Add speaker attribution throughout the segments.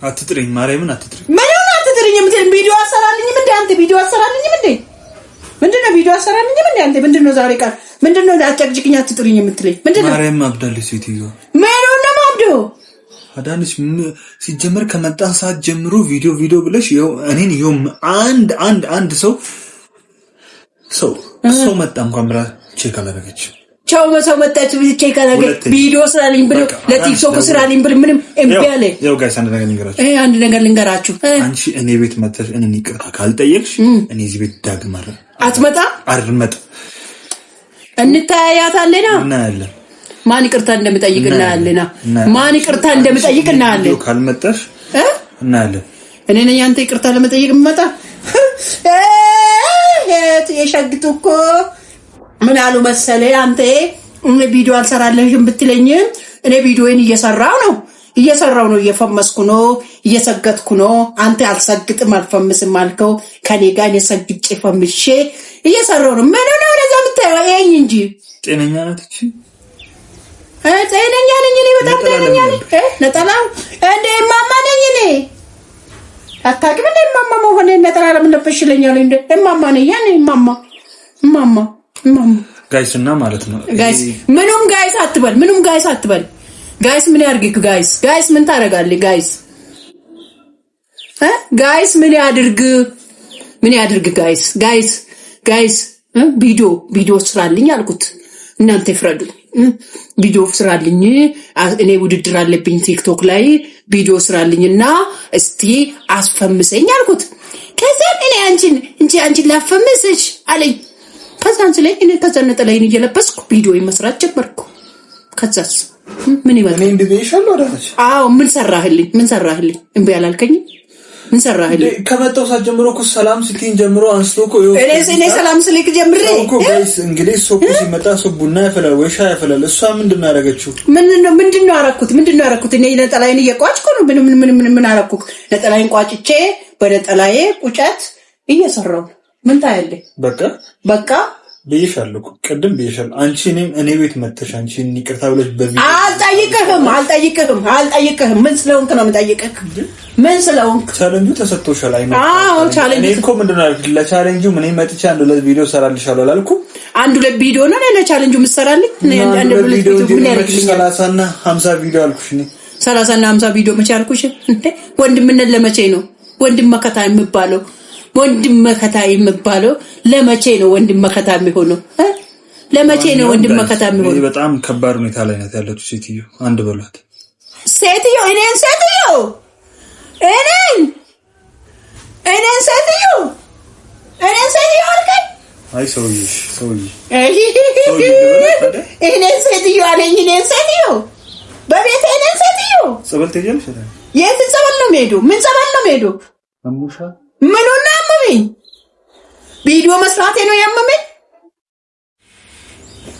Speaker 1: አትጥሪኝ፣ ማርያምን አትጥሪኝ።
Speaker 2: ምንም አትጥሪኝ። ቪዲዮ አሰራልኝም እንዴ አንተ? ቪዲዮ አሰራልኝም እንዴ? ምንድነው ቪዲዮ አሰራልኝም እንዴ አንተ? ምንድነው ዛሬ ቃል ምንድነው አጨቅጭቅኝ አትጥሪኝ የምትለኝ? ምንድነው?
Speaker 1: ማርያም አብዳለች ሴትዮ።
Speaker 2: ምኑን ነው ማብዶ?
Speaker 1: አዳነች ሲጀመር ከመጣ ሰዓት ጀምሮ ቪዲዮ ብለሽ ይኸው እኔን ይኸው አንድ ሰው መጣ እንኳን ብላ ቼክ አላደረገች።
Speaker 2: ሰው መጣች ቼክ አላደረገች። ቪዲዮ ስራልኝ ብሎ ለቲክቶክ ስራልኝ ብሎ ምንም እምቢ አለ።
Speaker 1: ያው ጋይስ አንድ ነገር ልንገራችሁ። አንቺ እኔ ቤት መጥተሽ እኔን ይቅርታ ካልጠየቅሽ እኔ እዚህ ቤት ዳግም አትመጣም።
Speaker 2: እንታያታለና
Speaker 1: እናያለን።
Speaker 2: ማን ይቅርታ እንደምጠይቅ እናያለና ማን ይቅርታ እንደምጠይቅ እናያለን።
Speaker 1: ካልመጣሽ እናያለን።
Speaker 2: እኔ ነኝ አንተ ይቅርታ ለመጠየቅ የምመጣ? የሸግቱ እኮ ምን አሉ መሰለህ አንተ እኔ ቪዲዮ አልሰራለሽም ብትለኝ እኔ ቪዲዮን እየሰራው ነው እየፈመስኩ ነው እየሰገጥኩ ነው። አንተ አልሰግጥም አልፈምስም አልከው። ከኔ ጋር የሰግጬ ፈምሼ እየሰራው ነው። ምን ነው ለዛ የምታየው? ይሄን እንጂ
Speaker 1: ጤነኛ ናት እቺ?
Speaker 2: ጤነኛ ነኝ እኔ፣ በጣም ጤነኛ ነኝ። ነጠላው እንደ ማማ ነኝ እኔ። አታውቅም እንደ ማማ መሆኔ ነጠላ ለምን ለበሽለኛል? እንደ ማማ ነኝ ያኔ ማማ
Speaker 1: ጋይስ እና ማለት ነው
Speaker 2: ጋይስ። ምንም ጋይስ አትበል። ጋይስ ምን ያርግክ? ጋይስ ምን ታረጋለህ? ጋይስ ምን ያድርግ? ጋይስ ቪዲዮ ስራልኝ አልኩት። እናንተ ይፍረዱ። ቪዲዮ ስራልኝ፣ እኔ ውድድር አለብኝ ቲክቶክ ላይ ቪዲዮ ስራልኝና እስቲ አስፈምሰኝ አልኩት። ከዛ እኔ አንቺን ላፈምስሽ አለኝ። ከዛን ስለኝ እኔ ከዘነጠላይን እየለበስኩ ቪዲዮ መስራት ጀመርኩ። ከዛስ ምን ይመጣ?
Speaker 1: እኔ እንደቤሻለሁ አዳነች።
Speaker 2: አዎ ምን ሰራህልኝ? እምቢ አላልከኝ? ምን ሰራህልኝ?
Speaker 1: ከመጣው ሰዓት ጀምሮ እኮ ሰላም ስትይኝ ጀምሮ አንስቶ እኮ
Speaker 2: እኔ ሰላም ስልክ ጀምሬ
Speaker 1: እኮ ጋይስ እንግዲህ ሶኩ ሲመጣ ሰው ቡና ያፈላል ወይ ሻይ ያፈላል። እሷ ምንድነው ያደረገችው? ምንድነው ያደረኩት? እኔ ነጠላይን እየቋጭኩ ነው። ምን አደረኩት? ነጠላይን ቋጭቼ በነጠላዬ ቁጨት እየሰራው ምን ታያለህ? በቃ ብዬሻለሁ፣ ቅድም ብዬሻለሁ። አንቺ እኔ ቤት መጥተሽ አንቺ ይቅርታ ብለሽ በቪዲዮ አልጠይቅህም። ምን ስለሆንክ ነው የምጠይቅህ? ምን ስለሆንክ? ቻሌንጁ ተሰጥቶሻል አይደል? አዎ ቻሌንጁ። እኔ እኮ ምንድነው ያልኩት? ለቻሌንጁ ምን መጥቻ አንድ ሁለት ቪዲዮ ሰራልሻለሁ አላልኩም? አንድ ሁለት ቪዲዮ ነው ለቻሌንጁ የምትሰራልኝ። አንድ ሁለት ቪዲዮ ምን ያደርግልኛል? 30 እና 50 ቪዲዮ አልኩሽ። እኔ 30 እና 50 ቪዲዮ መቼ አልኩሽ? ወንድምነት ለመቼ ነው? ወንድም መከታ የሚባለው ለመቼ ነው? ወንድም መከታ የሚሆነው ለመቼ ነው? ወንድም መከታ የሚሆነው በጣም ከባድ ሁኔታ ላይ ናት ያለችው ሴትዮ። አንድ በሏት።
Speaker 2: እኔን ሴትዮ አልከኝ?
Speaker 1: አይ ሰውዬ
Speaker 2: እኔን ሴትዮ አለኝ። እኔን ሴትዮ በቤቴ እኔን ሴትዮ
Speaker 1: ጸበል ትሄጃለሽ?
Speaker 2: የት ጸበል ነው የምሄደው? ምን ጸበል ነው የምሄደው?
Speaker 1: አሙሻ
Speaker 2: ምኑን ነው ያመመኝ? ቪዲዮ መስራቴ ነው ያመመኝ?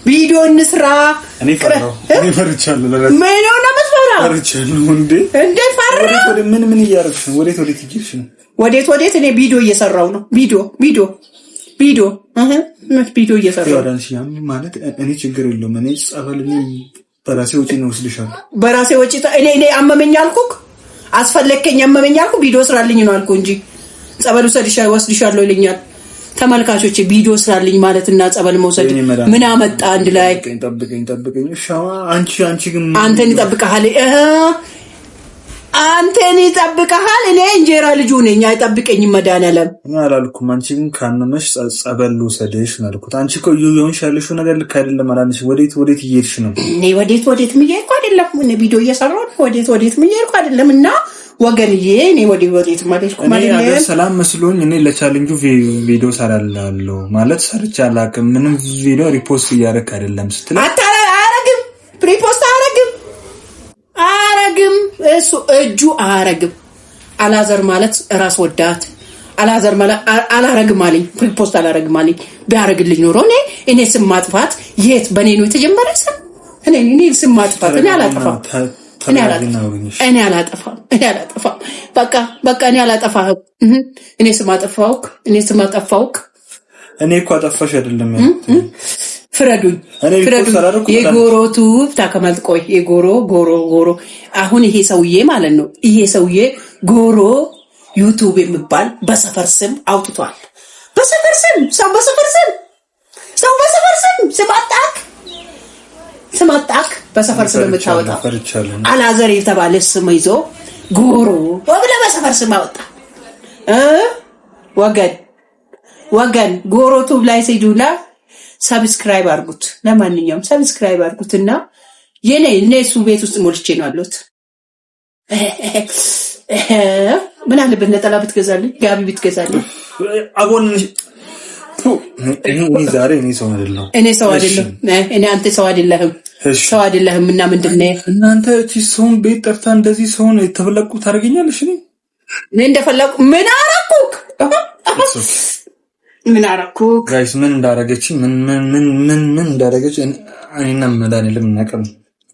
Speaker 2: ቪዲዮ እንስራ። እኔ
Speaker 1: ፈርቻለሁ።
Speaker 2: ምን ነው መስፈራ?
Speaker 1: ፈርቻለሁ እንዴ ፈራ? ምን እያደረግሽ ነው? ወዴት እየሄድሽ ነው? ወዴት? እኔ ቪዲዮ እየሰራው ነው። ቪዲዮ እየሰራው ማለት እኔ ችግር የለውም። እኔ ጸበል በራሴ ወጪ ነው ወስድሻለሁ። በራሴ ወጪ እኔ አመመኝ አልኩክ? አስፈለከኝ አመመኝ አልኩ? ቪዲዮ ስራልኝ ነው አልኩ እንጂ ጸበሉ ወስድሻለሁ ይለኛል። ተመልካቾች ቪዲዮ ስራልኝ ማለትና ጸበል መውሰድ ምን አመጣ? አንድ ላይ ጠብቀኝ። ሻዋ አንቺ ግን አንተን ይጠብቀሃል። እኔ እንጀራ ልጁ ነኝ። አይጠብቀኝም መድኃኒዓለም። እኔ አላልኩም። አንቺ ግን ካመመሽ ጸበል ልውሰድሽ ነው ያልኩት። አንቺ እኮ እየሆንሽ ያለሽው ነገር ልክ አይደለም አላልሽ? ወዴት እየሄድሽ ነው? እኔ ወዴት እየሄድኩ አይደለም። እኔ ቪዲዮ እየሰራሁ ወዴት እየሄድኩ አይደለም። እና ወገንዬ እኔ ወዴት ማለት ሰላም መስሎኝ እኔ ለቻሌንጁ ቪዲዮ ሰራላለሁ ማለት ሰርቻ አላውቅም። ምንም ቪዲዮ ሪፖስት እያደረክ አይደለም ስትል አረግም ሪፖስት አረግም እሱ እጁ አረግም። አላዘር ማለት ራስ ወዳት አላዘር ማለት አላረግም አለኝ። ሪፖስት አላረግም አለኝ። ቢያረግልኝ ኖሮ እኔ ስም ማጥፋት የት በኔ ነው የተጀመረ? እኔ ስም ማጥፋት እኔ አላጠፋም። እኔ አላጠፋም። በቃ እኔ አላጠፋህም። እኔ ስም አጠፋውክ። እኔ እኮ አጠፋሽ አይደለም
Speaker 2: ፍረዱኝ። የጎሮ ቱብ ታከማል። ቆይ የጎሮ አሁን ይሄ ሰውዬ ማለት ነው። ይሄ ሰውዬ ጎሮ ዩቱብ የሚባል በሰፈር ስም አውጥቷል። በሰፈር ስም ሰው ስም አጣክ በሰፈር ስም የምታወጣው አላዘር የተባለ ስም ይዞ ጎሮ ወብለህ በሰፈር ስም አወጣ። ወገን ጎሮ ቱብ ላይ ሲዱላ ሰብስክራይብ አድርጉት። ለማንኛውም ሰብስክራይብ አድርጉትና የኔ እሱ ቤት ውስጥ ሞልቼ ነው አሉት። ምን አለበት ነጠላ ብትገዛልኝ፣ ጋቢ ብትገዛልኝ።
Speaker 1: እኔ ሰው አይደለሁም።
Speaker 2: እኔ አንተ ሰው አይደለህም። እና ምንድነው
Speaker 1: እናንተ ሰውን ቤት ጠርታ እንደዚህ ሰውን የተፈለቁ ታደርገኛለሽ? እኔ
Speaker 2: እንደፈለቁ ምን አረኩክ?
Speaker 1: ጋይስ ምን እንዳረገች እኔና መድኃኒዓለም እናቀም።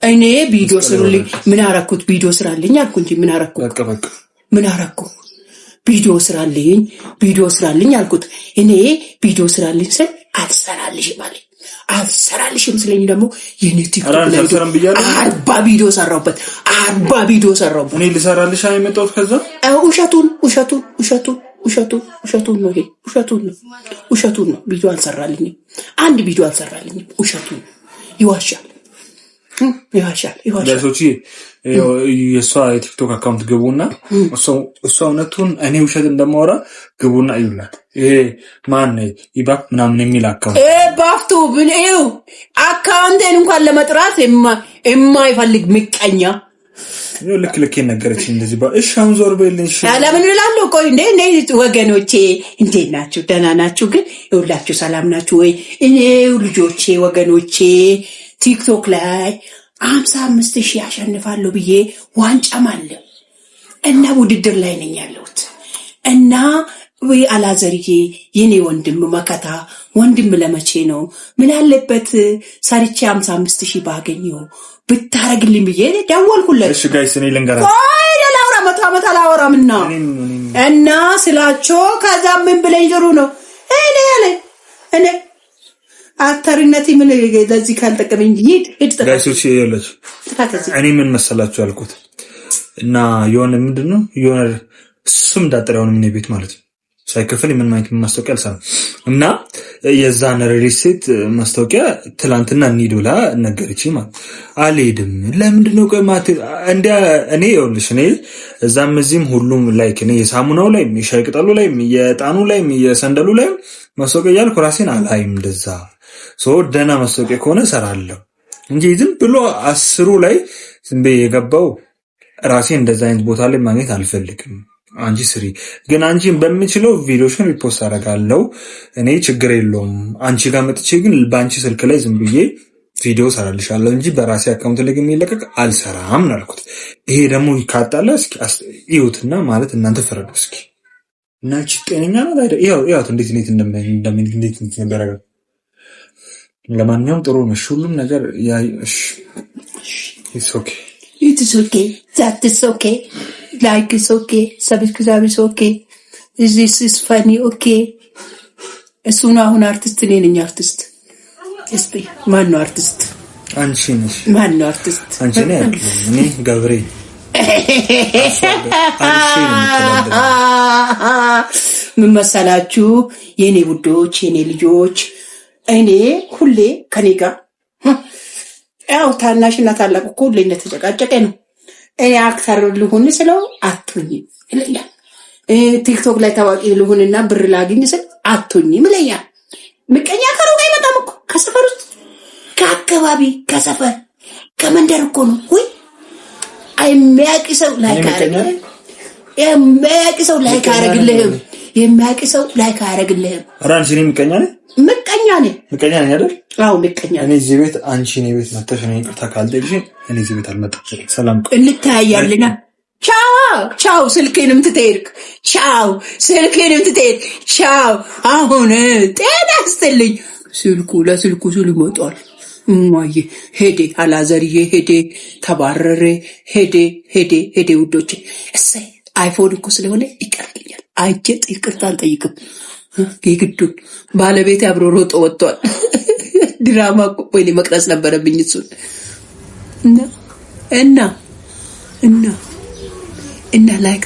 Speaker 2: እኔ ቪዲዮ ስሩልኝ። ምን አረኩት? ቪዲዮ ስራልኝ አልኩ እንጂ ምን አረኩ? ምን አረኩ? ቪዲዮ ስራልኝ አልኩት። እኔ ቪዲዮ ስራልኝ ስል አልሰራልሽም አለኝ። አልሰራልሽም ስለኝ ደግሞ የኔ ቲክቶክ ላይ 40 ቪዲዮ ሰራሁበት። እኔ ልሰራልሽ አይመጣው። ከዛ ውሸቱን ነው። ይሄ ውሸቱን ነው። ቪዲዮ አልሰራልኝም። አንድ ቪዲዮ አልሰራልኝም። ውሸቱን ይዋሻል።
Speaker 1: ለሶቺ የሷ የቲክቶክ አካውንት ግቡና እሷ እውነቱን እኔ ውሸት እንደማወራ ግቡና እዩላት። ይሄ ማን ይባክ ምናምን የሚል አካውንት
Speaker 2: ባፍቱ ብንዩ አካውንቴን እንኳን ለመጥራት የማይፈልግ ምቀኛ
Speaker 1: ልክ ነገረች። እንደዚህ እሺ አሁን ዞር በልኝ። እሺ
Speaker 2: ለምን እላለሁ? ቆይ እንዴ ወገኖቼ እንዴት ናችሁ? ደህና ናችሁ? ግን ይኸውላችሁ ሰላም ናችሁ ወይ? እኔው ልጆቼ ወገኖቼ ቲክቶክ ላይ 55,000 ያሸንፋለሁ ብዬ ዋንጫም አለ እና ውድድር ላይ ነኝ ያለሁት እና ወይ አላዘርዬ የኔ ወንድም መከታ ወንድም ለመቼ ነው? ምን አለበት ሰርቼ 55,000 ባገኘው ብታረግልኝ ብዬ ደወልኩለት።
Speaker 1: እሺ ጋይስ እኔ ልንገራችሁ።
Speaker 2: ቆይ ለላውራ መቶ ዓመት አላወራምና እና ስላቸው ከዛ ምን ብለኝ ጥሩ ነው እኔ አታሪነቴ ምን ለዚህ ካልጠቀመኝ ሂድ
Speaker 1: ጋይሶች ይኸውልሽ እኔ ምን መሰላችሁ ያልኩት እና የሆነ ምንድነው የሆነ ስም ዳጥራውን ምን ቤት ማለት ነው ሳይከፈል ምን ማለት ማስታወቂያ አልሰራም እና የዛን ሪሊስት ማስታወቂያ ትላንትና እንሂድላ ነገረች ማለት አልሄድም። ለምንድነው ቆማት እንደ እኔ ይኸውልሽ እኔ እዛም እዚህም ሁሉም ላይክ እኔ የሳሙናው ላይ የሻይ ቅጠሉ ላይ የጣኑ ላይ የሰንደሉ ላይ ማስታወቂያ ያልኩ ራሴን አላይም። እንደዛ ደህና ማስታወቂያ ከሆነ እሰራለሁ እንጂ ዝም ብሎ 10 ላይ ዝም ብዬ የገባው ራሴን እንደዛ አይነት ቦታ ላይ ማግኘት አልፈልግም። አንቺ ስሪ ግን አንቺን በሚችለው ቪዲዮሽን ሪፖስት አደርጋለሁ። እኔ ችግር የለውም። አንቺ ጋር መጥቼ ግን በአንቺ ስልክ ላይ ዝም ብዬ ቪዲዮ ሰራልሻለሁ እንጂ በራሴ አካውንት ላይ የሚለቀቅ አልሰራም አልኩት። ይሄ ደግሞ ይካጣለ። እስኪ ይሁትና ማለት እናንተ ፈረዱ እስኪ። እና እቺ ጤነኛ ናት አይደል? ያው እንዴት እንደሚያደርገው ለማንኛውም ጥሩ ነው ሁሉም ነገር ያሽ
Speaker 2: It's okay. That is okay. Like it's okay. Subscribe is okay. This is funny. Okay. እሱን አሁን አርቲስት እኔ ነኝ አርቲስት። እስቲ ማን ነው አርቲስት?
Speaker 1: አንቺ ነሽ።
Speaker 2: ማን ነው አርቲስት?
Speaker 1: አንቺ ነሽ። እኔ ገብሬ
Speaker 2: ምን መሰላችሁ የኔ ውዶች የኔ ልጆች እኔ ሁሌ ከኔ ጋር ያው ታናሽና ታላቅ እኮ ሁሌ እንደተጨቃጨቀ ነው። እኔ አክተር ልሁን ስለው አትሁኝም ይለኛል። ቲክቶክ ላይ ታዋቂ ልሁንና ብር ላግኝ ስል አትሁኝም ይለኛል። ምቀኛ ከሩቅ አይመጣም እኮ ከሰፈር ውስጥ ከአካባቢ ከሰፈር ከመንደር እኮ ነው። ወይ የሚያውቅ ሰው ላይክ አያረግልህም። የሚያውቅ ሰው ላይክ አያረግልህም። የሚያውቅ ሰው ላይክ አያረግልህም።
Speaker 1: አራንቺ ነኝ ምቀኛ ነኝ ምቀኛ ነኝ አይደል?
Speaker 2: አዎ ምቀኛ ነኝ።
Speaker 1: እኔ እዚህ ቤት አንቺ እኔ ቤት መጥተሽ እኔ ታካልደሽ እኔ እዚህ ቤት አልመጣም። ሰላም
Speaker 2: እንታያለና ቻው ስልኬንም ትተይርክ ቻው አሁን ጤና ይስጥልኝ። ለስልኩ ስል ይመጣል። እማዬ ሄዴ አላዘርዬ ሄዴ ተባረረ ሄዴ ውዶቼ እሰይ አይፎን እኮ ስለሆነ ይቀርልኛል። አይጀጥ ይቅርታ አልጠይቅም። የግዱን ባለቤቴ አብሮ ሮጦ ወጥቷል። ድራማ ቆይ መቅረጽ ነበረብኝ እሱን እና ላይክ